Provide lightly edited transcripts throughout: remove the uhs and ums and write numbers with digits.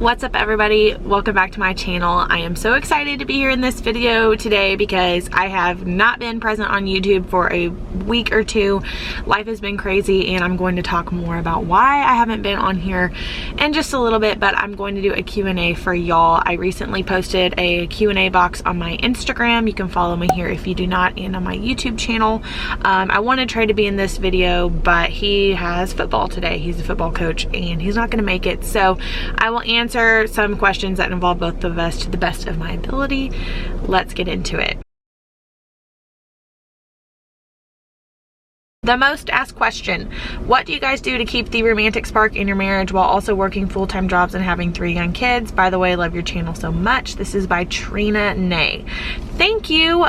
What's up everybody? Welcome back to my channel. I am so excited to be here in this video today because I have not been present on YouTube for a week or two. Life has been crazy and I'm going to talk more about why I haven't been on here in just a little bit, but I'm going to do a Q&A for y'all. I recently posted a Q&A box on my Instagram. You can follow me here if you do not, and on my YouTube channel. I wanted Trey to be in this video, but he has football today. He's a football coach and he's not going to make it. So I will answer some questions that involve both of us to the best of my ability. Let's get into it. The most asked question: what do you guys do to keep the romantic spark in your marriage while also working full-time jobs and having 3 young kids? By the way, I love your channel so much. This is by Trina Nay. Thank you.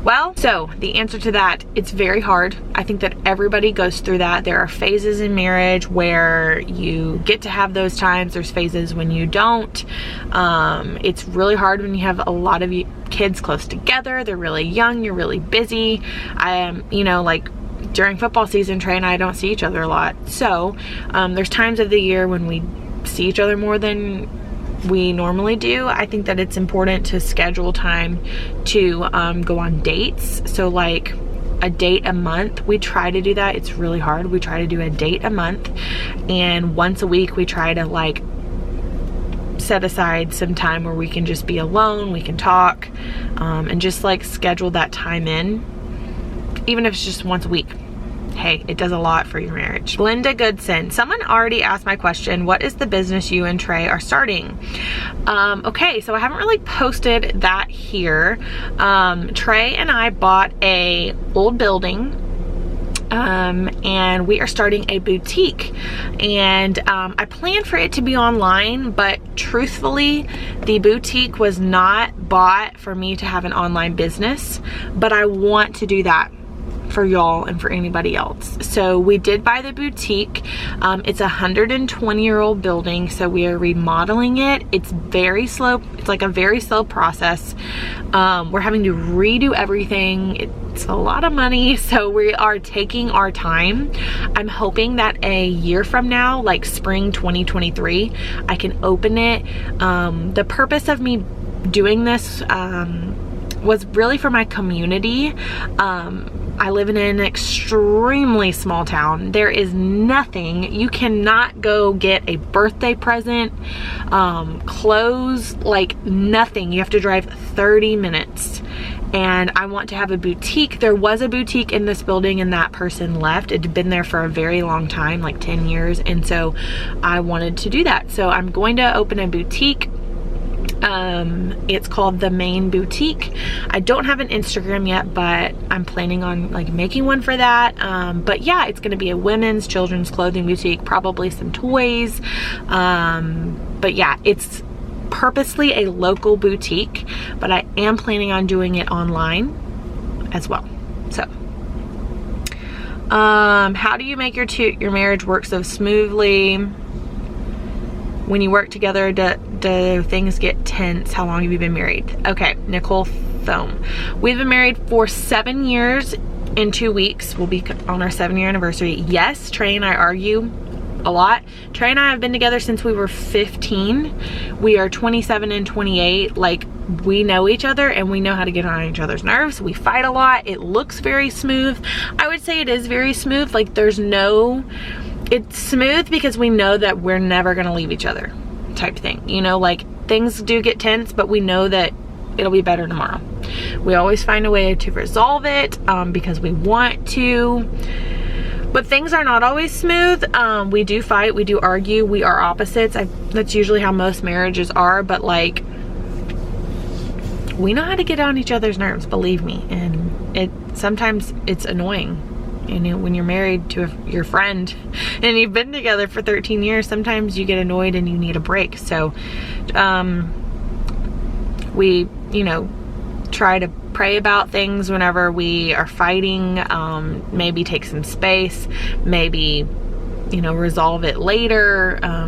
Well, so the answer to that, it's very hard. I think that everybody goes through that. There are phases in marriage where you get to have those times. There's phases when you don't. It's really hard when you have a lot of kids close together. They're really young, you're really busy. You know, like during football season, Trey and I don't see each other a lot. So there's times of the year when we see each other more than we normally do. I think that it's important to schedule time to go on dates. So like a date a month, we try to do that. It's really hard. We try to do a date a month, and once a week we try to like set aside some time where we can just be alone, we can talk, and just like schedule that time in, even if it's just once a week. Hey, it does a lot for your marriage. Linda Goodson, someone already asked my question, what is the business you and Trey are starting? Okay, so I haven't really posted that here. Trey and I bought a old building, and we are starting a boutique, and I planned for it to be online, but truthfully the boutique was not bought for me to have an online business, but I want to do that for y'all and for anybody else. So we did buy the boutique. It's a 120-year-old building, so we are remodeling it. It's very slow. It's like a very slow process. We're having to redo everything. It's a lot of money, so we are taking our time. I'm hoping that a year from now, like spring 2023, I can open it. The purpose of me doing this was really for my community. I live in an extremely small town. There is nothing. You cannot go get a birthday present, clothes, like nothing. You have to drive 30 minutes. And I want to have a boutique. There was a boutique in this building and that person left. It had been there for a very long time, like 10 years. And so I wanted to do that. So I'm going to open a boutique. It's called The Main Boutique. I don't have an Instagram yet, but I'm planning on like making one for that. But yeah, it's going to be a women's, children's clothing boutique, probably some toys. But yeah, it's purposely a local boutique, but I am planning on doing it online as well. So how do you make your marriage work so smoothly? When you work together, do things get tense? How long have you been married? Okay, Nicole Thome. We've been married for 7 years in 2 weeks. We'll be on our 7-year anniversary. Yes, Trey and I argue a lot. Trey and I have been together since we were 15. We are 27 and 28. Like, we know each other and we know how to get on each other's nerves. We fight a lot. It looks very smooth. I would say it is very smooth. Like, it's smooth because we know that we're never gonna leave each other type thing. You know, like things do get tense, but we know that it'll be better tomorrow. We always find a way to resolve it because we want to. But things are not always smooth. We do fight, we do argue, we are opposites. That's usually how most marriages are, but like we know how to get on each other's nerves, believe me. And sometimes it's annoying. You know, when you're married to your friend and you've been together for 13 years, sometimes you get annoyed and you need a break. So we, you know, try to pray about things whenever we are fighting. Maybe take some space, maybe, you know, resolve it later. I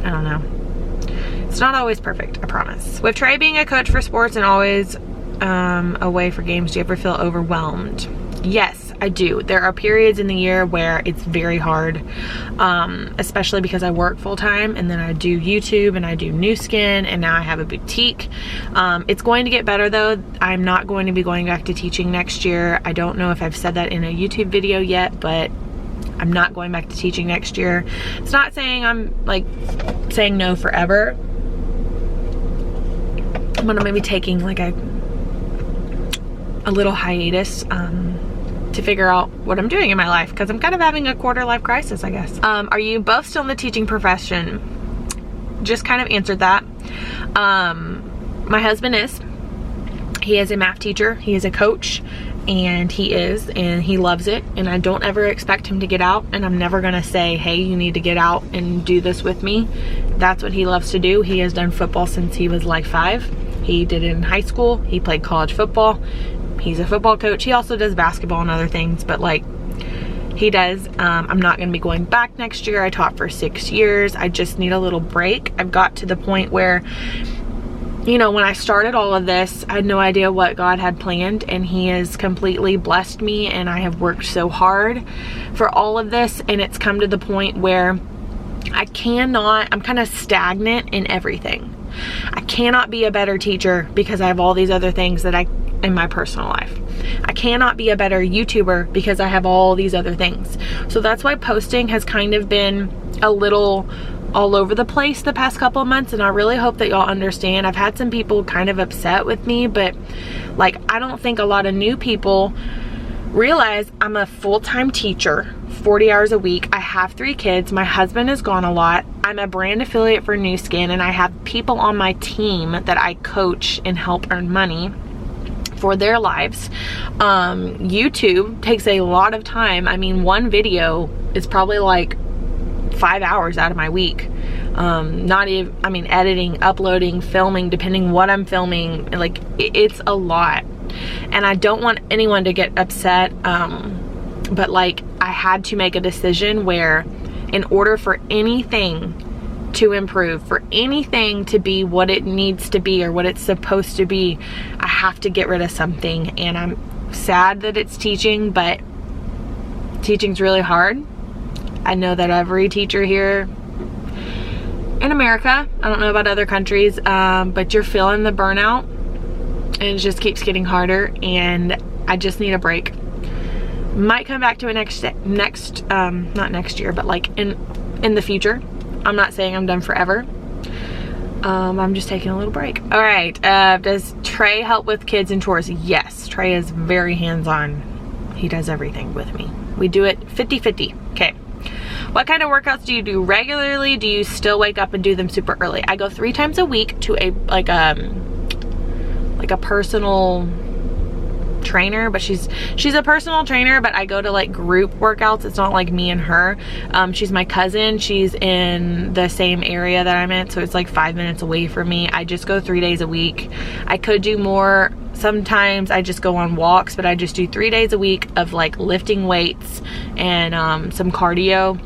don't know. It's not always perfect, I promise. With Trey being a coach for sports and always away for games, do you ever feel overwhelmed? Yes, I do. There are periods in the year where it's very hard, especially because I work full time, and then I do YouTube and I do Nu Skin, and now I have a boutique. It's going to get better though. I'm not going to be going back to teaching next year. I don't know if I've said that in a YouTube video yet, but I'm not going back to teaching next year. It's not saying I'm like saying no forever. I'm gonna maybe taking like a little hiatus to figure out what I'm doing in my life, because I'm kind of having a quarter life crisis, I guess. Are you both still in the teaching profession? Just kind of answered that. My husband is. He is a math teacher. He is a coach, and he loves it, and I don't ever expect him to get out, and I'm never gonna say, hey, you need to get out and do this with me. That's what he loves to do. He has done football since he was like 5. He did it in high school. He played college football. He's a football coach. He also does basketball and other things, but like he does. I'm not going to be going back next year. I taught for 6 years. I just need a little break. I've got to the point where, you know, when I started all of this, I had no idea what God had planned, and he has completely blessed me, and I have worked so hard for all of this, and it's come to the point where I'm kind of stagnant in everything. I cannot be a better teacher because I have all these other things that in my personal life. I cannot be a better YouTuber because I have all these other things. So that's why posting has kind of been a little all over the place the past couple of months, and I really hope that y'all understand. I've had some people kind of upset with me, but like I don't think a lot of new people realize I'm a full-time teacher, 40 hours a week. I have 3 kids. My husband is gone a lot. I'm a brand affiliate for Nu Skin, and I have people on my team that I coach and help earn money for their lives. YouTube takes a lot of time. I mean, one video is probably like 5 hours out of my week. Not even, I mean, editing, uploading, filming, depending what I'm filming, like it's a lot. And I don't want anyone to get upset, but like I had to make a decision where in order for anything to improve, for anything to be what it needs to be or what it's supposed to be, I have to get rid of something. And I'm sad that it's teaching, but teaching's really hard. I know that every teacher here in America, I don't know about other countries, but you're feeling the burnout, and it just keeps getting harder, and I just need a break. Might come back to it not next year, but like in the future. I'm not saying I'm done forever. I'm just taking a little break. All right, does Trey help with kids and chores? Yes, Trey is very hands-on. He does everything with me. We do it 50-50. Okay. What kind of workouts do you do regularly? Do you still wake up and do them super early? I go 3 times a week to a personal trainer, but she's a personal trainer, but I go to like group workouts. It's not like me and her. She's my cousin. She's in the same area that I'm in, so it's like 5 minutes away from me. I just go 3 days a week. I could do more. Sometimes I just go on walks, but I just do 3 days a week of like lifting weights and some cardio,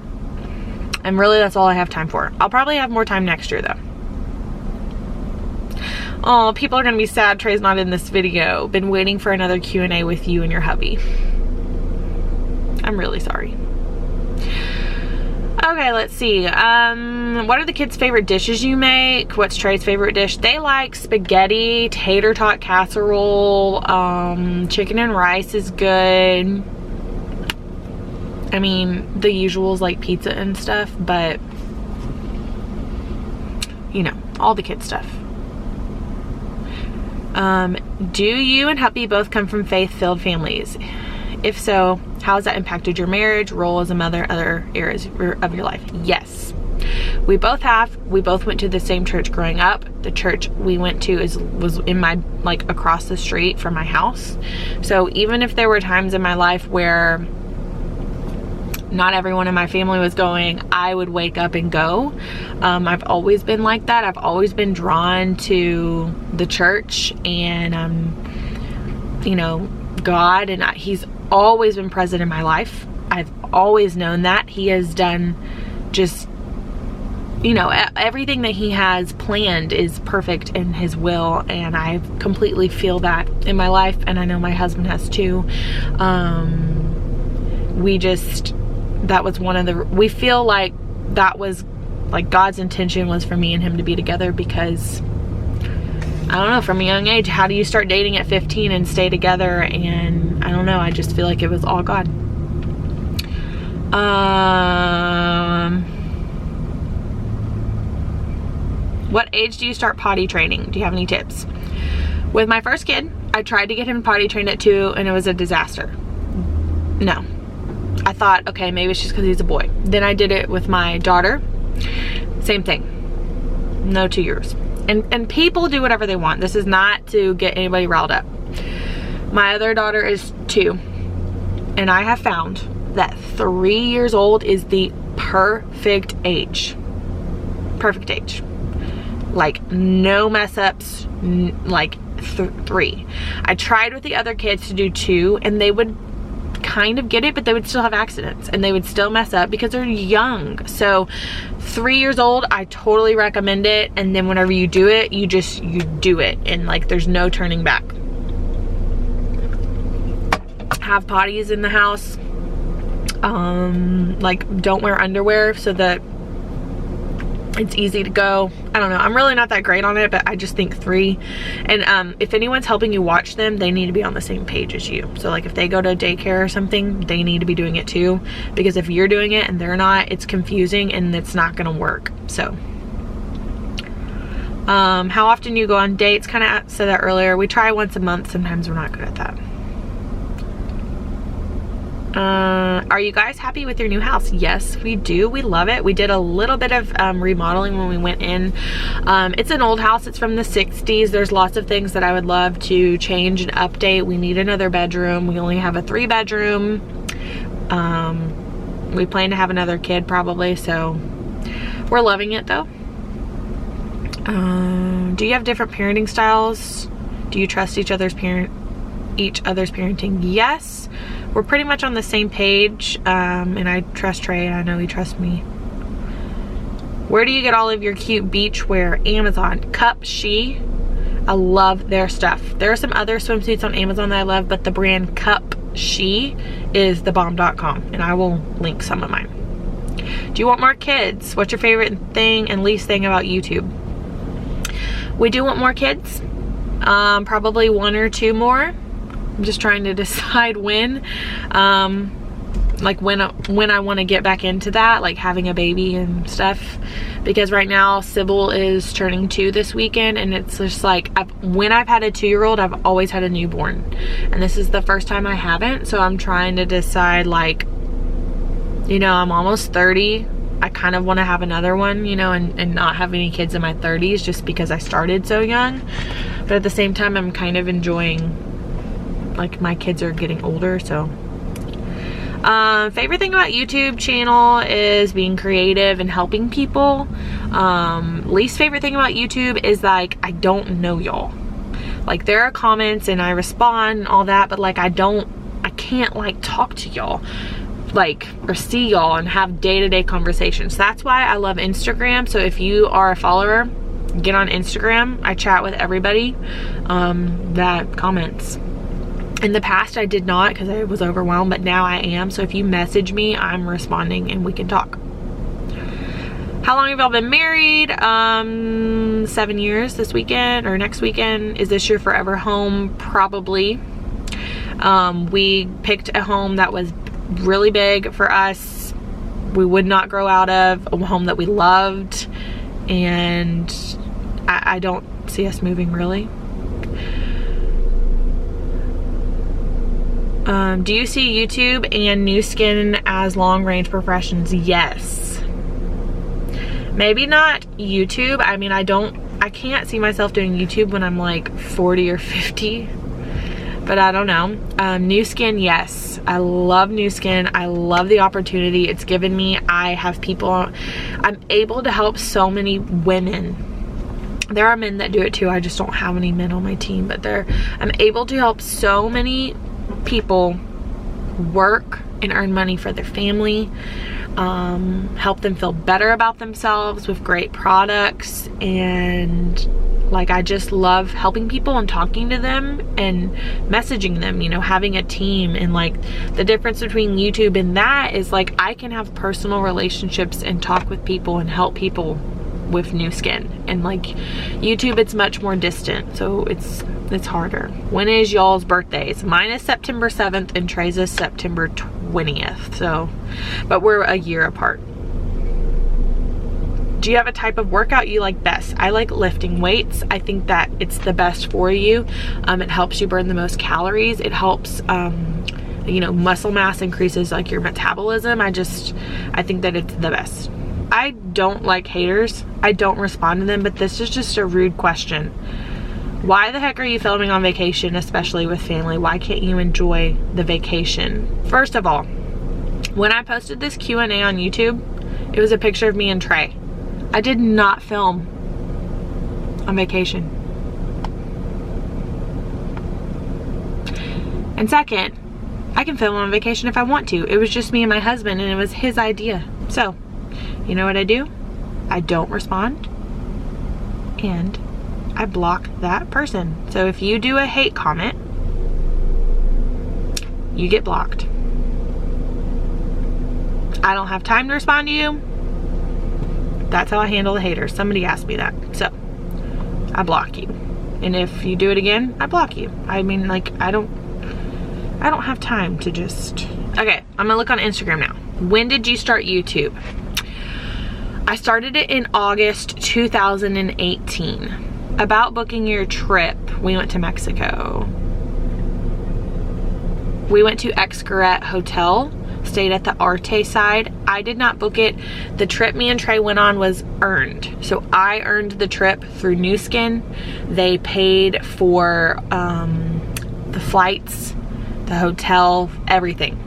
and really that's all I have time for. I'll probably have more time next year though. Oh, people are gonna be sad Trey's not in this video. Been waiting for another Q&A with you and your hubby. I'm really sorry. Okay, let's see. What are the kids' favorite dishes you make? What's Trey's favorite dish? They like spaghetti, tater tot casserole, chicken and rice is good. I mean, the usuals like pizza and stuff, but you know, all the kid stuff. Do you and hubby both come from faith-filled families? If so, how has that impacted your marriage, role as a mother, other areas of your life? Yes. We both have. We both went to the same church growing up. The church we went to was in my, like, across the street from my house. So even if there were times in my life where not everyone in my family was going, I would wake up and go. I've always been like that. I've always been drawn to the church and, you know, God, and He's always been present in my life. I've always known that. He has done just, you know, everything that He has planned is perfect in His will, and I completely feel that in my life, and I know my husband has too. that was one of the, we feel like that was like God's intention was for me and him to be together, because I don't know, from a young age, how do you start dating at 15 and stay together? And I don't know, I just feel like it was all God. What age do you start potty training? Do you have any tips? With my first kid, I tried to get him potty trained at 2 and it was a disaster. No. I thought, okay, maybe it's just because he's a boy. Then I did it with my daughter. Same thing. No 2 years. And people do whatever they want. This is not to get anybody riled up. My other daughter is 2. And I have found that 3 years old is the perfect age. Perfect age. Like no mess ups, like 3. I tried with the other kids to do 2 and they would kind of get it, but they would still have accidents and they would still mess up because they're young. So 3 years old, I totally recommend it. And then whenever you do it, you do it, and like there's no turning back. Have potties in the house. Like don't wear underwear so that it's easy to go. I don't know, I'm really not that great on it, but I just think 3. And if anyone's helping you watch them, they need to be on the same page as you. So like if they go to daycare or something, they need to be doing it too, because if you're doing it and they're not, it's confusing and it's not gonna work. So how often you go on dates? Kind of said that earlier. We try once a month. Sometimes we're not good at that. Are you guys happy with your new house? Yes, we do. We love it. We did a little bit of remodeling when we went in. It's an old house. It's from the 60s. There's lots of things that I would love to change and update. We need another bedroom. We only have a 3-bedroom. We plan to have another kid probably, so we're loving it though. Do you have different parenting styles? Do you trust each other's parenting? Yes. We're pretty much on the same page, and I trust Trey and I know he trusts me. Where do you get all of your cute beach wear? Amazon. Cup She. I love their stuff. There are some other swimsuits on Amazon that I love, but the brand Cup She is thebomb.com, and I will link some of mine. Do you want more kids? What's your favorite thing and least thing about YouTube? We do want more kids. Probably 1 or 2 more. I'm just trying to decide when, like when I want to get back into that, like having a baby and stuff, because right now Sybil is turning 2 this weekend, and it's just like when I've had a 2-year-old, I've always had a newborn, and this is the first time I haven't. So I'm trying to decide, like, you know, I'm almost 30. I kind of want to have another one, you know, and not have any kids in my 30s just because I started so young. But at the same time, I'm kind of enjoying, like, my kids are getting older. So favorite thing about YouTube channel is being creative and helping people. Least favorite thing about YouTube is, like, I don't know y'all. Like, there are comments and I respond and all that, but like I can't like talk to y'all, like, or see y'all and have day-to-day conversations. That's why I love Instagram. So if you are a follower, get on Instagram. I chat with everybody that comments. In the past, I did not because I was overwhelmed, but now I am. So if you message me, I'm responding and we can talk. How long have y'all been married? 7 years this weekend or next weekend. Is this your forever home? Probably. We picked a home that was really big for us. We would not grow out of, a home that we loved, and I don't see us moving really. Do you see YouTube and new skin as long range professions? Yes. Maybe not YouTube. I mean, I can't see myself doing YouTube when I'm like 40 or 50, but I don't know. New skin, yes. I love new skin. I love the opportunity it's given me. I have people, I'm able to help so many women. There are men that do it too. I just don't have any men on my team, but I'm able to help so many people work and earn money for their family. help them feel better about themselves with great products. And like, I just love helping people and talking to them and messaging them, you know, having a team. And like, the difference between YouTube and that is like, I can have personal relationships and talk with people and help people with new skin. And like YouTube, it's much more distant, so it's harder. When is y'all's birthdays? Mine is September 7th and Trey's is September 20th. So, but we're a year apart. Do you have a type of workout you like best? I like lifting weights. I think that it's the best for you. It helps you burn the most calories. It helps, you know, muscle mass increases like your metabolism. I think that it's the best. I don't like haters. I don't respond to them, but this is just a rude question. Why the heck are you filming on vacation, especially with family? Why can't you enjoy the vacation? First of all, when I posted this Q&A on YouTube, it was a picture of me and Trey. I did not film on vacation. And second, I can film on vacation if I want to. It was just me and my husband, and it was his idea. So, you know what I do? I don't respond, and I block that person. So if you do a hate comment, you get blocked. I don't have time to respond to you. That's how I handle the haters. Somebody asked me that. So I block you. And if you do it again, I block you. I mean, like, I don't have time to just... Okay, I'm gonna look on Instagram now. When did you start YouTube? I started it in August 2018. About booking your trip, we went to Mexico. We went to Xcaret Hotel, stayed at the Arte side. I did not book it. The trip me and Trey went on was earned. So I earned the trip through Nu Skin. They paid for the flights, the hotel, everything.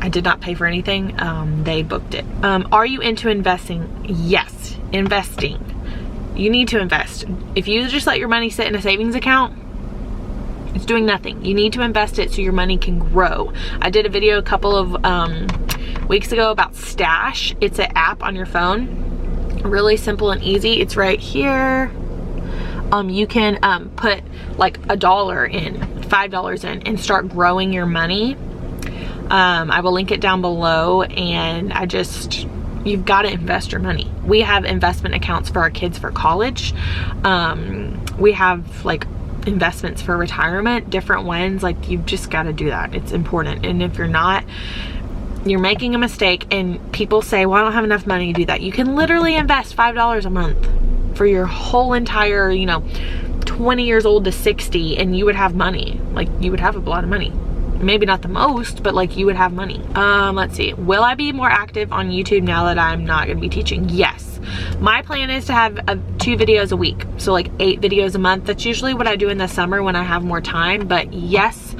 I did not pay for anything. They booked it. Are you into investing? Yes, investing. You need to invest. If you just let your money sit in a savings account, it's doing nothing. You need to invest it so your money can grow. I did a video a couple of weeks ago about Stash. It's an app on your phone. Really simple and easy. It's right here. You can put like $1 in, $5 in, and start growing your money. I will link it down below, and you've got to invest your money. We have investment accounts for our kids for college. We have like investments for retirement, different ones. Like, you've just got to do that. It's important. And if you're not, you're making a mistake. And people say, well, I don't have enough money to do that. You can literally invest $5 a month for your whole entire, 20 years old to 60, and you would have money. Like, you would have a lot of money. Maybe not the most, but like, you would have money. Let's see. Will I be more active on YouTube now that I'm not going to be teaching? Yes. My plan is to have 2 videos a week. So like 8 videos a month. That's usually what I do in the summer when I have more time. But yes,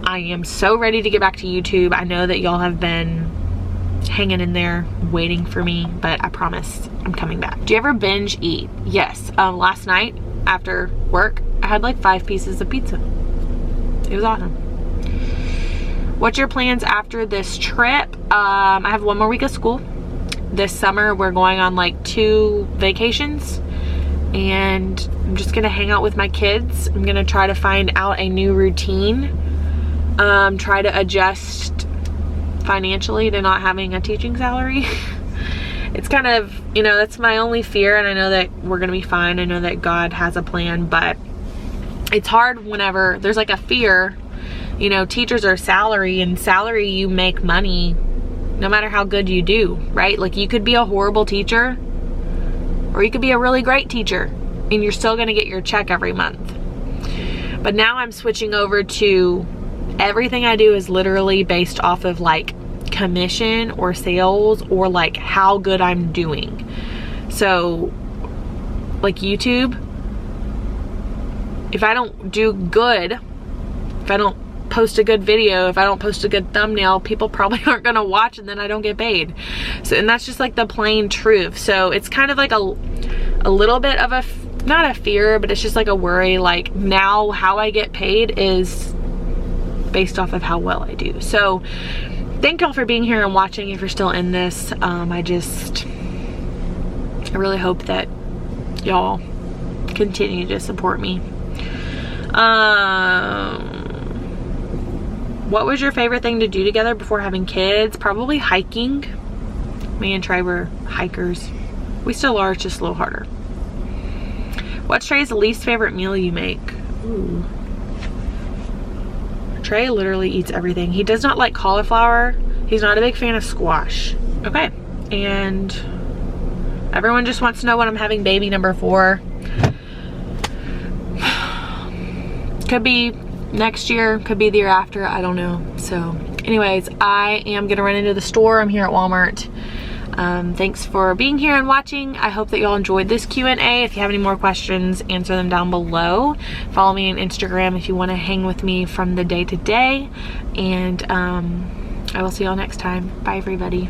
I am so ready to get back to YouTube. I know that y'all have been hanging in there waiting for me, but I promise I'm coming back. Do you ever binge eat? Yes. Last night after work, I had like 5 pieces of pizza. It was awesome. What's your plans after this trip? I have 1 more week of school. This summer we're going on like 2 vacations, and I'm just gonna hang out with my kids. I'm gonna try to find out a new routine. Try to adjust financially to not having a teaching salary. It's kind of, that's my only fear, and I know that we're gonna be fine. I know that God has a plan, but it's hard whenever there's like a fear. Teachers are salary, and salary, you make money no matter how good you do, right? Like, you could be a horrible teacher, or you could be a really great teacher, and you're still gonna get your check every month. But now I'm switching over to everything I do is literally based off of like commission or sales, or like how good I'm doing. So like YouTube, if I don't do good, if I don't post a good video, if I don't post a good thumbnail, people probably aren't gonna watch, and then I don't get paid. So, and that's just like the plain truth. So it's kind of like a little bit of a, not a fear, but it's just like a worry. Like, now how I get paid is based off of how well I do. So thank y'all for being here and watching if you're still in this. I really hope that y'all continue to support me. What was your favorite thing to do together before having kids? Probably hiking. Me and Trey were hikers. We still are, it's just a little harder. What's Trey's least favorite meal you make? Ooh. Trey literally eats everything. He does not like cauliflower. He's not a big fan of squash. Okay, and everyone just wants to know when I'm having baby number 4. Could be next year, could be the year after, I don't know. So anyways, I am gonna run into the store. I'm here at Walmart. Thanks for being here and watching. I hope that y'all enjoyed this Q&A. If you have any more questions, answer them down below. Follow me on Instagram if you want to hang with me from the day to day. And I will see y'all next time. Bye everybody.